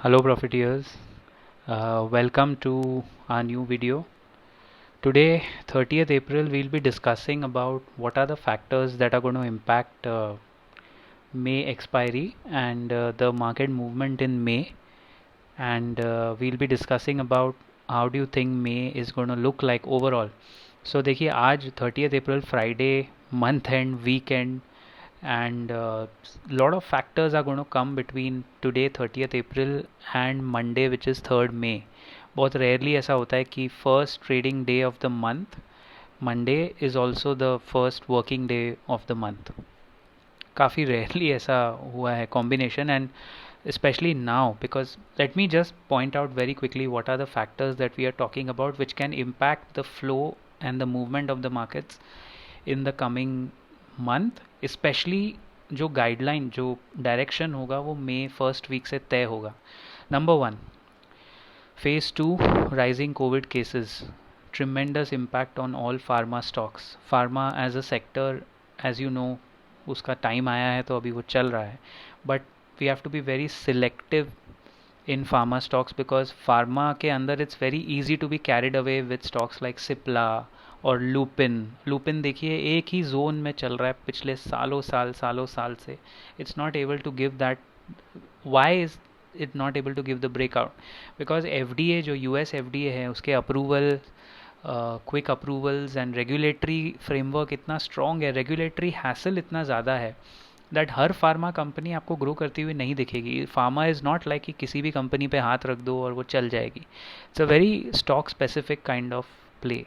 Hello Profiteers, welcome to our new video. Today 30th April we'll be discussing about what are the factors that are going to impact May expiry and the market movement in May, and we'll be discussing about how do you think May is going to look like overall. So देखिए आज 30th April Friday, month end, weekend, and lot of factors are going to come between today 30th April and Monday which is 3rd May. बहुत rarely ऐसा होता है कि first trading day of the month Monday is also the first working day of the month. काफ़ी rarely ऐसा हुआ है combination, and especially now, because let me just point out very quickly what are the factors that we are talking about which can impact the flow and the movement of the markets in the coming month, especially जो guideline जो direction होगा वो मई first week से तय होगा. Number one, phase two, rising covid cases, tremendous impact on all pharma stocks. Pharma as a sector, as you know, उसका time आया है तो अभी वो चल रहा है, but we have to be very selective in pharma stocks because pharma के अंदर it's very easy to be carried away with stocks like Cipla और लुपिन देखिए एक ही जोन में चल रहा है पिछले सालों साल से. It's not able to give that. Why is it not able to give the breakout? Because FDA जो यूएस एफडीए है उसके approval, quick approvals and regulatory framework इतना स्ट्रॉन्ग है, रेगुलेटरी हैसल इतना ज़्यादा है दैट हर फार्मा कंपनी आपको ग्रो करती हुई नहीं दिखेगी. फार्मा इज़ नॉट लाइक कि किसी भी कंपनी पे हाथ रख दो और वो चल जाएगी. It's a very stock specific kind of play.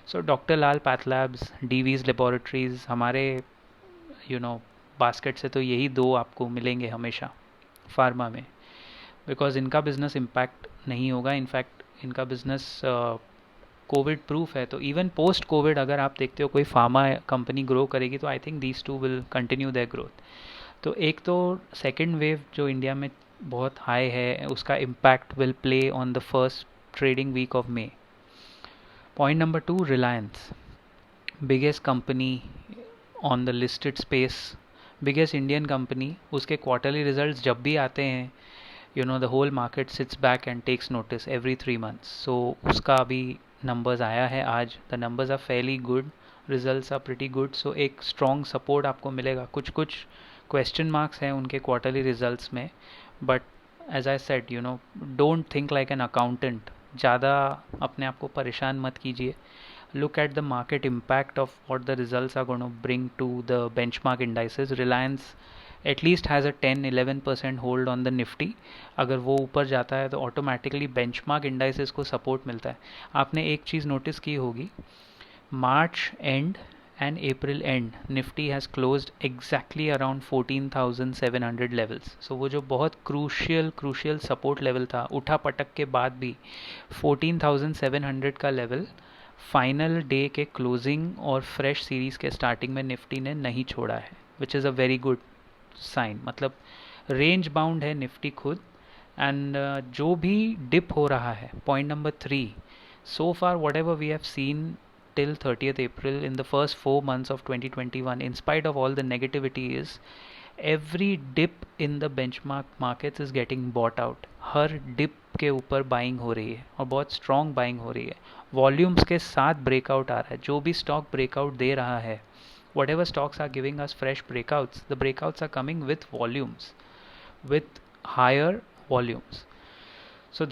So doctor Lal PathLabs, Divi's laboratories, हमारे बास्केट से तो यही दो आपको मिलेंगे हमेशा फार्मा में, बिकॉज इनका बिजनेस इम्पैक्ट नहीं होगा. इनफैक्ट इनका बिजनेस कोविड प्रूफ है. तो इवन पोस्ट कोविड अगर आप देखते हो कोई फार्मा कंपनी ग्रो करेगी तो I think these two will continue their growth. तो एक तो सेकेंड वेव जो इंडिया में बहुत हाई है उसका impact will play on the first trading week of May. Point number two, Reliance, biggest company on the listed space, biggest Indian company. उसके quarterly results जब भी आते हैं the whole market sits back and takes notice every 3 months. So उसका अभी numbers आया है आज. The numbers are fairly good, results are pretty good. So एक strong support आपको मिलेगा. कुछ question marks हैं उनके quarterly results में, but as I said, don't think like an accountant. ज़्यादा अपने आप को परेशान मत कीजिए. Look at the market impact of what the results are going to bring to the benchmark indices. Reliance at least has a 10-11% hold on the Nifty. अगर वो ऊपर जाता है तो ऑटोमेटिकली बेंचमार्क इंडाइसेस को सपोर्ट मिलता है. आपने एक चीज़ नोटिस की होगी, मार्च and and April end Nifty has closed exactly around 14,700 levels. So वो जो बहुत crucial support level था, उठा पटक के बाद भी 14,700 का लेवल फाइनल डे के क्लोजिंग और फ्रेश सीरीज के स्टार्टिंग में निफ्टी ने नहीं छोड़ा है, which is a very good sign. मतलब रेंज बाउंड है निफ्टी खुद. एंड जो भी डिप हो रहा है, point number three, so far whatever we have seen till 30th April in the first 4 months of 2021, in spite of all the negativity, is every dip in the benchmark markets is getting bought out. हर dip के ऊपर buying हो रही है और बहुत strong buying हो रही है. वॉल्यूम्स के साथ ब्रेकआउट आ रहा है. जो भी स्टॉक ब्रेकआउट दे रहा है, whatever stocks are giving us fresh breakouts, the breakouts are coming with volumes, with higher volumes. So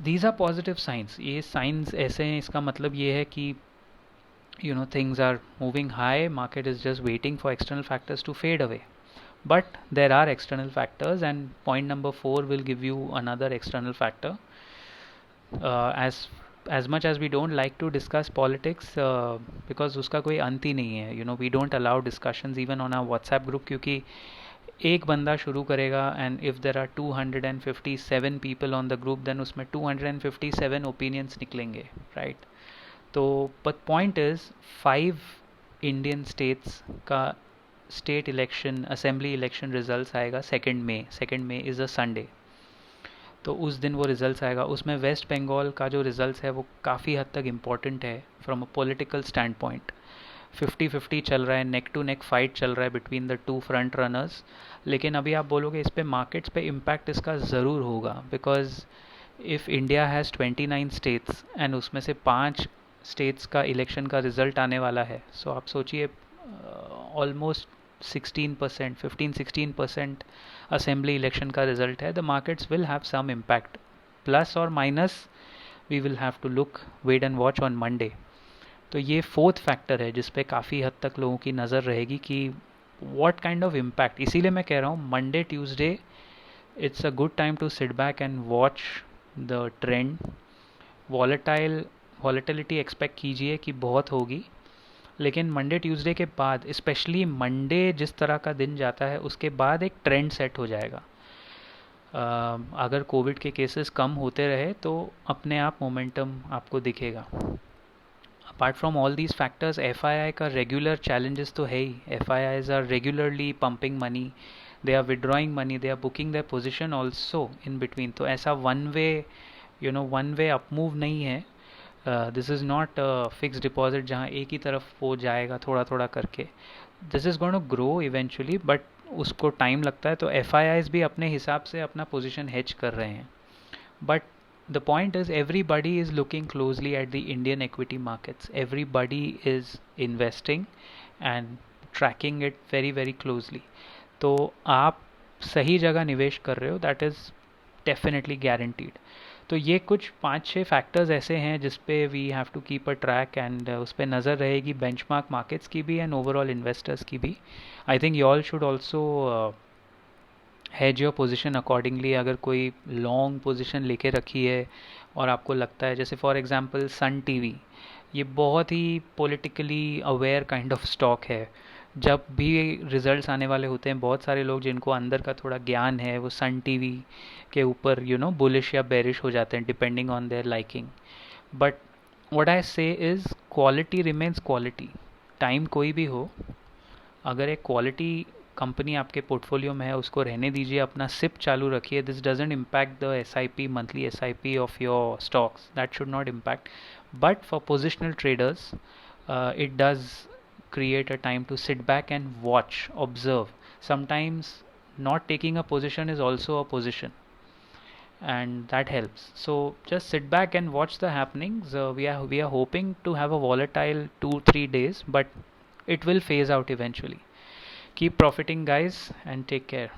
these are positive signs. ये signs ऐसे हैं, इसका मतलब ये है कि things are moving high, market is just waiting for external factors to fade away. But there are external factors, and point number 4 will give you another external factor. As much as we don't like to discuss politics, because उसका कोई अंत ही नहीं है, we don't allow discussions even on our WhatsApp group, क्योंकि एक बंदा शुरू करेगा and if there are 257 people on the group, then उसमें 257 opinions निकलेंगे, right? तो but point is 5 Indian states का state election, assembly election results आएगा 2 मई. 2 मई इज़ अ संडे. तो उस दिन वो रिजल्ट्स आएगा. उसमें वेस्ट बंगाल का जो रिजल्ट्स है वो काफ़ी हद तक इम्पॉर्टेंट है from a political stand point. 50-50 चल रहा है, नेक टू नेक फाइट चल रहा है between the two front runners. लेकिन अभी आप बोलोगे इस पे मार्केट्स पे इम्पैक्ट इसका ज़रूर होगा, because if India has 29 states and उसमें से 5 स्टेट्स का इलेक्शन का रिजल्ट आने वाला है, सो आप सोचिए ऑलमोस्ट 16%, 15-16% असेंबली इलेक्शन का रिजल्ट है। The markets will have some impact, plus और minus we will have to look, wait and watch on Monday. तो ये फोर्थ फैक्टर है जिस पे काफ़ी हद तक लोगों की नज़र रहेगी कि व्हाट काइंड ऑफ इम्पैक्ट। इसीलिए मैं कह रहा हूँ Monday Tuesday it's a good time to sit back and watch the trend. Volatility expect कीजिए कि बहुत होगी, लेकिन मंडे ट्यूसडे के बाद, स्पेशली मंडे जिस तरह का दिन जाता है, उसके बाद एक ट्रेंड सेट हो जाएगा। अगर कोविड के केसेस कम होते रहे तो अपने आप मोमेंटम आपको दिखेगा। Apart from all these factors, FII का रेगुलर चैलेंजेस तो है ही। FIIs are regularly pumping money, they are withdrawing money, they are booking their position also in between. तो ऐसा वन वे अप मूव नहीं है। This is not fix deposit जहाँ एक ही तरफ वो जाएगा थोड़ा थोड़ा करके। This is going to grow eventually, but उसको टाइम लगता है। तो FIIs भी अपने हिसाब से अपना पोजीशन हेज कर रहे हैं। But the point is, everybody is looking closely at the Indian equity markets. Everybody is investing and tracking it very very closely. तो आप सही जगह निवेश कर रहे हो, दैट इज़ डेफिनेटली गारंटीड। तो ये कुछ 5-6 फैक्टर्स ऐसे हैं जिस पे we have to keep a track, and उस पर नज़र रहेगी बेंचमार्क मार्केट्स की भी एंड ओवरऑल इन्वेस्टर्स की भी। I think you all should also has your position accordingly. अगर कोई लॉन्ग पोजीशन लेके रखी है और आपको लगता है, जैसे फॉर एग्जांपल सन टीवी, ये बहुत ही politically aware kind of stock है। जब भी रिजल्ट्स आने वाले होते हैं, बहुत सारे लोग जिनको अंदर का थोड़ा ज्ञान है वो सन टीवी के ऊपर बुलिश या बेरिश हो जाते हैं depending on their liking. But what I say is quality remains quality. Time कोई भी हो, अगर एक क्वालिटी कंपनी आपके पोर्टफोलियो में है उसको रहने दीजिए, अपना सिप चालू रखिए। This doesn't impact the SIP, monthly SIP of your stocks, that should not impact. But for positional traders it does create a time to sit back and watch, observe. Sometimes not taking a position is also a position, and that helps. So just sit back and watch the happenings. We are hoping to have a volatile 2-3 days, but it will phase out eventually. Keep profiting guys and take care.